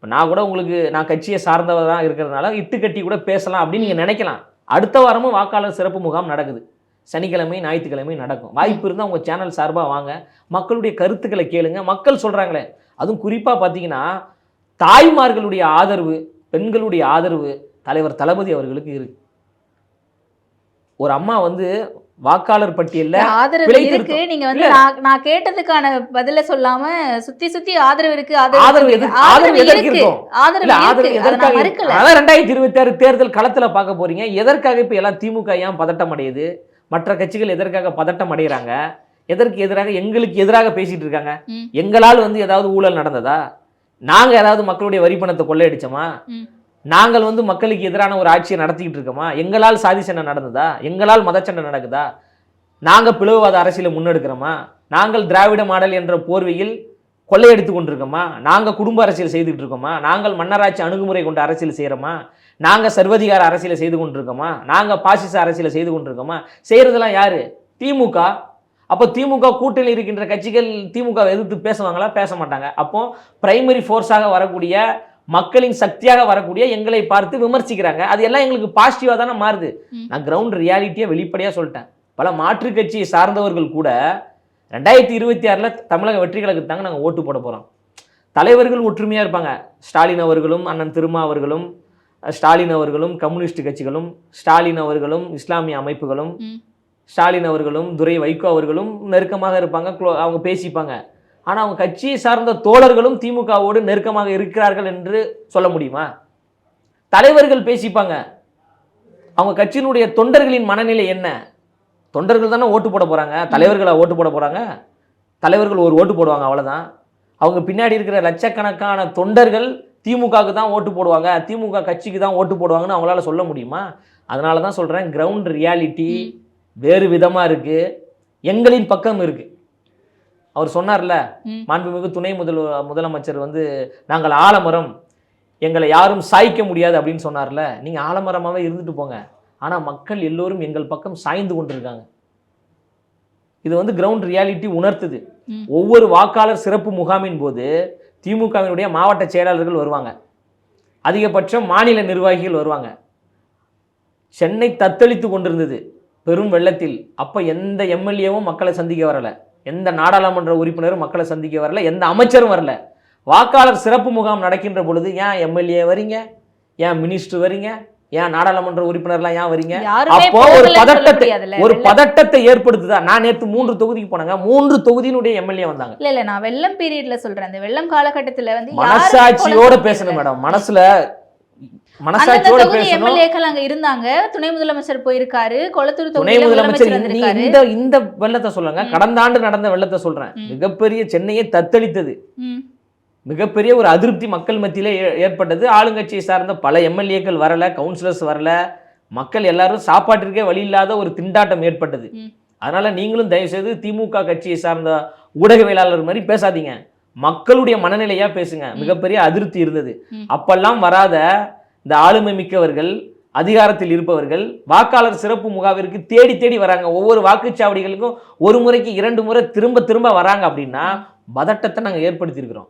நான் கூட உங்களுக்கு நான் கட்சியை சார்ந்தவர் தான் இருக்கிறதுனால இட்டு கட்டி கூட பேசலாம் அப்படின்னு நீங்கள் நினைக்கலாம். அடுத்த வாரமும் வாக்காளர் சிறப்பு முகாம் நடக்குது. சனிக்கிழமை ஞாயிற்றுக்கிழமை நடக்கும். வாய்ப்பு இருந்தால் உங்கள் சேனல் சார்பாக வாங்க, மக்களுடைய கருத்துக்களை கேளுங்க. மக்கள் சொல்கிறாங்களே, அதுவும் குறிப்பாக பார்த்தீங்கன்னா தாய்மார்களுடைய ஆதரவு, பெண்களுடைய ஆதரவு தலைவர் தளபதி அவர்களுக்கு இருக்கு. ஒரு அம்மா வந்து வாக்காளர் பட்டியல்ல ஆதரவு இருக்கு. நீங்க வந்து நான் கேட்டதுக்கான பதில சொல்லாம சுத்தி சுத்தி ஆதரவு இருக்கு, ஆதரவு எதற்கு இருக்கும்? ஆதரவு எதற்காக? 2026 தேர்தல் களத்துல பார்க்க போறீங்க. எதற்காக இப்ப எல்லாம் திமுக ஏன் பதட்டம் அடையுது? மற்ற கட்சிகள் எதற்காக பதட்டம் அடைகிறாங்க? எதற்கு எதிராக எங்களுக்கு எதிராக பேசிட்டு இருக்காங்க? எங்களால் வந்து ஏதாவது ஊழல் நடந்ததா? நாங்க ஏதாவது மக்களுடைய வரி பணத்தை கொள்ளையடிச்சோமா? நாங்கள் வந்து மக்களுக்கு எதிரான ஒரு ஆட்சியை நடத்திக்கிட்டு இருக்கோமா? எங்களால் சாதி சண்டை நடந்ததா? எங்களால் மதச்சண்டை நடக்குதா? நாங்கள் பிளவுவாத அரசியலை முன்னெடுக்கிறோமா? நாங்கள் திராவிட மாடல் என்ற போர்வையில் கொள்ளையடித்து கொண்டிருக்கோமா? நாங்கள் குடும்ப அரசியல் செய்துட்டு இருக்கோமா? நாங்கள் மன்னராட்சி அணுகுமுறை கொண்ட அரசியல் செய்கிறோமா? நாங்கள் சர்வதிகார அரசியலை செய்து கொண்டிருக்கோமா? நாங்கள் பாசிச அரசியலை செய்து கொண்டிருக்கோமா? செய்கிறதெல்லாம் யாரு? திமுக. அப்போ திமுக கூட்டணியில் இருக்கின்ற கட்சிகள் திமுகவை எதிர்த்து பேசுவாங்களா? பேச மாட்டாங்க. அப்போ பிரைமரி ஃபோர்ஸாக வரக்கூடிய மக்களின் சக்தியாக வரக்கூடிய எங்களை பார்த்து விமர்சிக்கிறாங்க. அது எல்லாம் எங்களுக்கு பாசிட்டிவாக தானே மாறுது. நான் கிரவுண்ட் ரியாலிட்டியை வெளிப்படையாக சொல்லிட்டேன். பல மாற்று கட்சியை சார்ந்தவர்கள் கூட 2026 தமிழக வெற்றி கழகத்துக்கு தாங்க நாங்கள் ஓட்டு போட போகிறோம். தலைவர்கள் ஒற்றுமையாக இருப்பாங்க. ஸ்டாலின் அவர்களும் அண்ணன் திருமா அவர்களும், ஸ்டாலின் அவர்களும் கம்யூனிஸ்ட் கட்சிகளும், ஸ்டாலின் அவர்களும் இஸ்லாமிய அமைப்புகளும், ஸ்டாலின் அவர்களும் துரை வைகோ அவர்களும் நெருக்கமாக இருப்பாங்க, அவங்க பேசிப்பாங்க. ஆனால் அவங்க கட்சியை சார்ந்த தோழர்களும் திமுகவோடு நெருக்கமாக இருக்கிறார்கள் என்று சொல்ல முடியுமா? தலைவர்கள் பேசிப்பாங்க. அவங்க கட்சியினுடைய தொண்டர்களின் மனநிலை என்ன? தொண்டர்கள் தானே ஓட்டு போட போகிறாங்க, தலைவர்களை ஓட்டு போட போகிறாங்க. தலைவர்கள் ஒரு ஓட்டு போடுவாங்க, அவ்வளோதான். அவங்க பின்னாடி இருக்கிற லட்சக்கணக்கான தொண்டர்கள் திமுகவுக்கு தான் ஓட்டு போடுவாங்க, திமுக கட்சிக்கு தான் ஓட்டு போடுவாங்கன்னு அவங்களால சொல்ல முடியுமா? அதனால தான் சொல்கிறேன், கிரவுண்ட் ரியாலிட்டி வேறு விதமாக இருக்குது, எங்களின் பக்கம் இருக்குது. அவர் சொன்னார்ல, மாண்புமிகு துணை முதலமைச்சர் வந்து நாங்கள் ஆலமரம், எங்களை யாரும் சாய்க்க முடியாது அப்படின்னு சொன்னார்ல. நீங்கள் ஆலமரமாகவே இருந்துட்டு போங்க, ஆனால் மக்கள் எல்லோரும் எங்கள் பக்கம் சாய்ந்து கொண்டிருக்காங்க. இது வந்து கிரவுண்ட் ரியாலிட்டி உணர்த்துது. ஒவ்வொரு வாக்காளர் சிறப்பு முகாமின் போது திமுகவினுடைய மாவட்ட செயலாளர்கள் வருவாங்க, அதிகபட்சம் மாநில நிர்வாகிகள் வருவாங்க. சென்னை தத்தளித்து கொண்டிருந்தது பெரும் வெள்ளத்தில். அப்போ எந்த எம்எல்ஏவும் மக்களை சந்திக்க வரலை, எந்த நாடாளுமன்ற உறுப்பினரும் மக்களை சந்திக்க வரல, எந்த அமைச்சரும் வரல. வாக்காளர் சிறப்பு முகாம் நடக்கின்ற பொழுது ஏன் எம்எல்ஏ வரீங்க, ஏன் மினிஸ்டர் வரீங்க, ஏன் நாடாளுமன்ற உறுப்பினர்லாம் ஏன் வரீங்க? அப்போ ஒரு பதட்டத்தை ஏற்படுத்துதா? நான் நேற்று 3 தொகுதிக்கு போனாங்க, 3 தொகுதியினுடைய எம்எல்ஏ வந்தாங்க. இல்ல நான் வெள்ளம் பீரியட்ல சொல்றேன். அந்த வெள்ளம் காலகட்டத்துல வந்து மனசாட்சியோட பேசணும் மேடம், மனசாட்சியோட பேசணும். எம்எல்ஏக்கள் அங்க இருந்தாங்க, துணை முதலமைச்சர் போயிருக்காரு, கொளத்தூர் துணை முதலமைச்சர். இந்த வெள்ளத்தை சொல்லுங்க, கடந்த ஆண்டு நடந்த வெள்ளத்தை சொல்றேன். மிகப்பெரிய சென்னையை தத்தளித்தது, மிகப்பெரிய ஒரு அதிருப்தி மக்கள் மத்தியிலே ஏற்பட்டது. ஆளுங்கட்சியை சார்ந்த பல எம்எல்ஏக்கள் வரல, கவுன்சிலர்ஸ் வரல, மக்கள் எல்லாரும் சாப்பாட்டிற்கே வழி இல்லாத ஒரு திண்டாட்டம் ஏற்பட்டது. அதனால நீங்களும் தயவுசெய்து திமுக கட்சியை சார்ந்த ஊடகவியலாளர் மாதிரி பேசாதீங்க, மக்களுடைய மனநிலையா பேசுங்க. மிகப்பெரிய அதிருப்தி இருந்தது. அப்பெல்லாம் வராத இந்த ஆளுமை மிக்கவர்கள், அதிகாரத்தில் இருப்பவர்கள் வாக்காளர் சிறப்பு முகாமிற்கு தேடி தேடி வராங்க. ஒவ்வொரு வாக்குச்சாவடிகளுக்கும் 1 முறைக்கு 2 முறை திரும்ப திரும்ப வராங்க. அப்படின்னா பதட்டத்தை நாங்கள் ஏற்படுத்தியிருக்கிறோம்.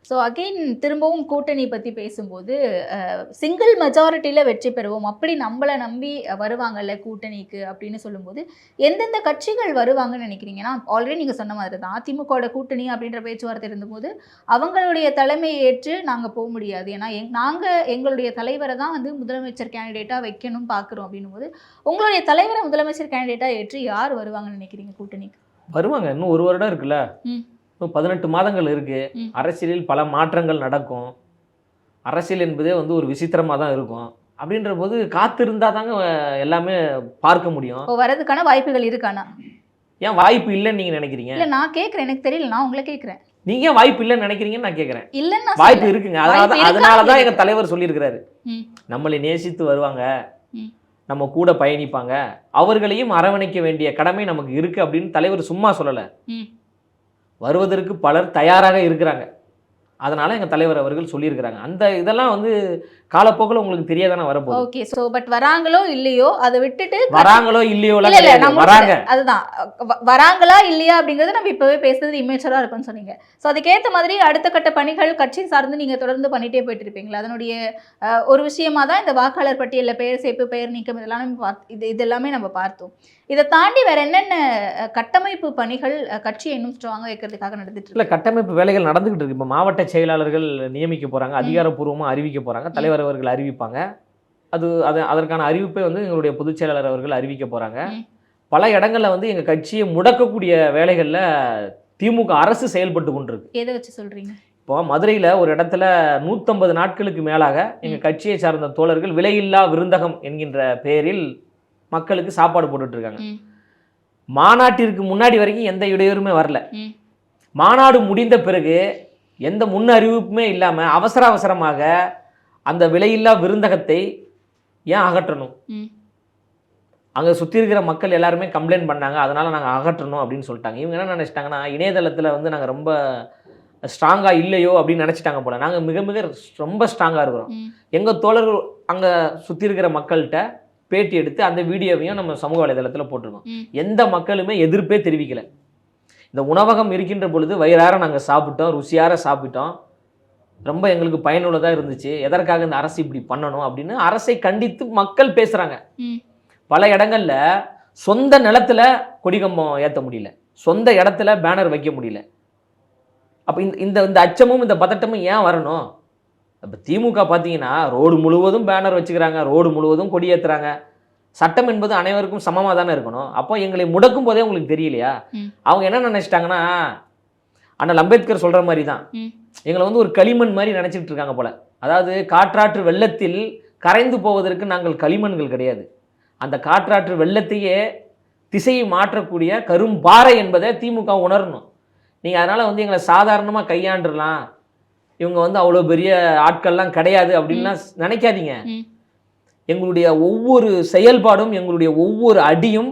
ஸோ அகெயின் திரும்பவும் கூட்டணி பற்றி பேசும்போது சிங்கிள் மெஜாரிட்டியில் வெற்றி பெறுவோம் அப்படி நம்மளை நம்பி வருவாங்கல்ல கூட்டணிக்கு அப்படின்னு சொல்லும்போது எந்தெந்த கட்சிகள் வருவாங்கன்னு நினைக்கிறீங்கன்னா ஆல்ரெடி நீங்கள் சொன்ன மாதிரி தான் அதிமுகவோட கூட்டணி அப்படின்ற பேச்சுவார்த்தை இருந்தபோது அவங்களுடைய தலைமையை ஏற்று நாங்கள் போக முடியாது. ஏன்னா நாங்கள் எங்களுடைய தலைவரை தான் வந்து முதலமைச்சர் கேண்டிடேட்டாக வைக்கணும் பார்க்குறோம் அப்படின்னும் போது உங்களுடைய தலைவரை முதலமைச்சர் கேண்டிடேட்டாக ஏற்று யார் வருவாங்கன்னு நினைக்கிறீங்க கூட்டணிக்கு? வருவாங்க, இன்னும் 1 வருடம் இருக்குல்ல, இன்னும் 18 மாதங்கள் இருக்கு. அரசியலில் பல மாற்றங்கள் நடக்கும். அரசியல் என்பதே வந்து ஒரு விசித்திரமாக தான் இருக்கும். அப்படின்ற போது காத்திருந்தா தாங்க எல்லாமே பார்க்க முடியும். வரதுக்கான வாய்ப்புகள் இருக்கானா? ஏன் வாய்ப்பு இல்லைன்னு நீங்க நினைக்கிறீங்க? இல்லை நான் கேட்குறேன், எனக்கு தெரியல, நான் உங்களை கேட்குறேன். நீங்க ஏன் வாய்ப்பு இல்லைன்னு நினைக்கிறீங்கன்னு நான் கேட்குறேன். இல்லைன்னா வாய்ப்பு இருக்குங்க. அதனால தான் எங்க தலைவர் சொல்லியிருக்கிறாரு, நம்மளை நேசித்து வருவாங்க, நம்ம கூட பயணிப்பாங்க, அவர்களையும் அரவணைக்க வேண்டிய கடமை நமக்கு இருக்கு அப்படின்னு தலைவர் சும்மா சொல்லலை. வருவதற்கு பலர் தயாராக இருக்கிறாங்க. அதனால எங்க தலைவர் அவர்கள் சொல்லியிருக்கிறாங்க. அந்த இதெல்லாம் வந்து காலப்போக்கில் உங்களுக்கு தெரியாதானே வரப்போகுது. ஓகே, சோ பட் வராங்களோ இல்லையோ அதை விட்டுட்டு வராங்களோ இல்லையோ வராங்க, அதுதான் வராங்களா இல்லையா அப்படிங்கறது நம்ம இப்பவே பேசுறது இமேச்சரா இருக்கும்னு சொன்னீங்க. ஸோ அதுக்கேற்ற மாதிரி அடுத்த கட்ட பணிகள் கட்சி சார்ந்து நீங்க தொடர்ந்து பண்ணிட்டே போயிட்டு இருப்பீங்களா? அதனுடைய ஒரு விஷயமா தான் இந்த வாக்காளர் பட்டியலில் பெயர் சேர்ப்பு, பெயர் நீக்கம் இது எல்லாமே நம்ம பார்த்தோம். இதை தாண்டி வேற என்னென்ன கட்டமைப்பு பணிகள் கட்சியை இன்னும் ஸ்ட்ராங்காக வைக்கிறதுக்காக நடந்துட்டு இருக்கு? கட்டமைப்பு வேலைகள் நடந்துகிட்டு இருக்கு. இப்போ மாவட்ட செயலாளர்கள் நியமிக்க போறாங்க, அதிகாரப்பூர்வமாக அறிவிக்க போறாங்க, தலைவர் அவர்கள் அறிவிப்பாங்க. அதற்கான அறிவிப்பை வந்து எங்களுடைய பொதுச் செயலாளர் அவர்கள் அறிவிக்க போறாங்க. பல இடங்கள்ல வந்து எங்க கட்சியை முடக்கக்கூடிய வேலைகள்ல திமுக அரசு செயல்பட்டு கொண்டிருக்கு. எதை வச்சு சொல்றீங்க? இப்போ மதுரையில் ஒரு இடத்துல 150 நாட்களுக்கு மேலாக எங்கள் கட்சியை சார்ந்த தோழர்கள் விலையில்லா விருந்தகம் என்கின்ற பெயரில் மக்களுக்கு சாப்பாடு போட்டுட்டு இருக்காங்க. மாநாட்டிற்கு முன்னாடி வரைக்கும் எந்த இடையூறுமே வரல. மாநாடு முடிந்த பிறகு எந்த முன் அறிவிப்புமே இல்லாமல் அவசரமாக அந்த விலையில்லா விருந்தகத்தை ஏன் அகற்றணும்? அங்கே சுற்றி இருக்கிற மக்கள் எல்லாருமே கம்ப்ளைண்ட் பண்ணாங்க, அதனால் நாங்கள் அகற்றணும் அப்படின்னு சொல்லிட்டாங்க. இவங்க என்ன நினச்சிட்டாங்கன்னா, இணையதளத்தில் வந்து நாங்கள் ரொம்ப ஸ்ட்ராங்காக இல்லையோ அப்படின்னு நினச்சிட்டாங்க போல. நாங்கள் மிக மிக ரொம்ப ஸ்ட்ராங்காக இருக்கிறோம். எங்கள் தோழர்கள் அங்கே சுற்றி இருக்கிற மக்கள்கிட்ட பேட்டி எடுத்து அந்த வீடியோவையும் நம்ம சமூக வலைதளத்தில் போட்டிருக்கோம். எந்த மக்களுமே எதிர்ப்பே தெரிவிக்கலை. இந்த உணவகம் இருக்கின்ற பொழுது வயிறார நாங்கள் சாப்பிட்டோம், ருசியார சாப்பிட்டோம், ரொம்ப எங்களுக்கு பயனுள்ளதாக இருந்துச்சு, எதற்காக இந்த அரசு இப்படி பண்ணணும் அப்படின்னு அரசை கண்டித்து மக்கள் பேசுகிறாங்க. பல இடங்கள்ல சொந்த நிலத்துல கொடிகம்பம் ஏற்ற முடியல, சொந்த இடத்துல பேனர் வைக்க முடியல. அப்போ இந்த அச்சமும் இந்த பதட்டமும் ஏன் வரணும்? இப்போ திமுக பார்த்தீங்கன்னா ரோடு முழுவதும் பேனர் வச்சுக்கிறாங்க, ரோடு முழுவதும் கொடி ஏற்றுறாங்க. சட்டம் என்பது அனைவருக்கும் சமமாக தானே இருக்கணும். அப்போ எங்களை முடக்கும் போதே உங்களுக்கு தெரியலையா? அவங்க என்ன நினச்சிட்டாங்கன்னா, அண்ணல் அம்பேத்கர் சொல்கிற மாதிரி தான் எங்களை வந்து ஒரு களிமண் மாதிரி நினச்சிக்கிட்டு இருக்காங்க போல. அதாவது காற்றாற்று வெள்ளத்தில் கரைந்து போவதற்கு நாங்கள் களிமண்கள் கிடையாது, அந்த காற்றாற்று வெள்ளத்தையே திசையை மாற்றக்கூடிய கரும்பாறை என்பதை திமுக உணரணும். நீங்கள் அதனால் வந்து எங்களை சாதாரணமாக கையாண்டுடலாம், இவங்க வந்து அவ்வளோ பெரிய ஆட்கள்லாம் கிடையாது அப்படின்லாம் நினைக்காதீங்க. எங்களுடைய ஒவ்வொரு செயல்பாடும், எங்களுடைய ஒவ்வொரு அடியும்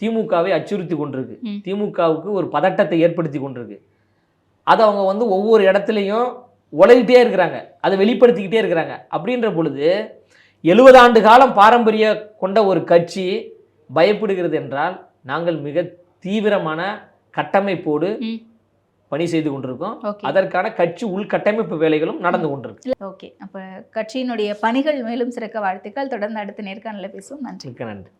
திமுகவை அச்சுறுத்தி கொண்டிருக்கு, திமுகவுக்கு ஒரு பதட்டத்தை ஏற்படுத்தி கொண்டிருக்கு. அதை அவங்க வந்து ஒவ்வொரு இடத்துலையும் உலகிட்டே இருக்கிறாங்க, அதை வெளிப்படுத்திக்கிட்டே இருக்கிறாங்க. அப்படின்ற பொழுது 70 ஆண்டு காலம் பாரம்பரிய கொண்ட ஒரு கட்சி பயப்படுகிறது என்றால், நாங்கள் மிக தீவிரமான கட்டமைப்போடு பணி செய்து கொண்டிருக்கோம். அதற்கான கட்சி உள்கட்டமைப்பு வேலைகளும் நடந்து கொண்டிருக்கு. ஓகே, அப்போ கட்சியினுடைய பணிகள் மேலும் சிறக்க வாழ்த்துக்கள். தொடர்ந்து அடுத்த நேர்காணலில் பேசுவோம். நன்றி. நன்றி.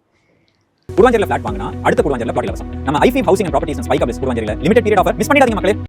குருவாஞ்சேரியில் ஃபிளாட் வாங்கினா அடுத்த குருவாஞ்சேரியில் பிளாட் இலவசம். நம்ம ஐஃபீம் ஹவுசிங் அண்ட் ப்ராப்பர்ட்டிஸ் ஸ்பைக் ஆஃபீஸ் குருவாஞ்சேரியில் லிமிடெட் பீரியட் ஆஃபர் மிஸ் பண்ணிடாதீங்க மக்களே.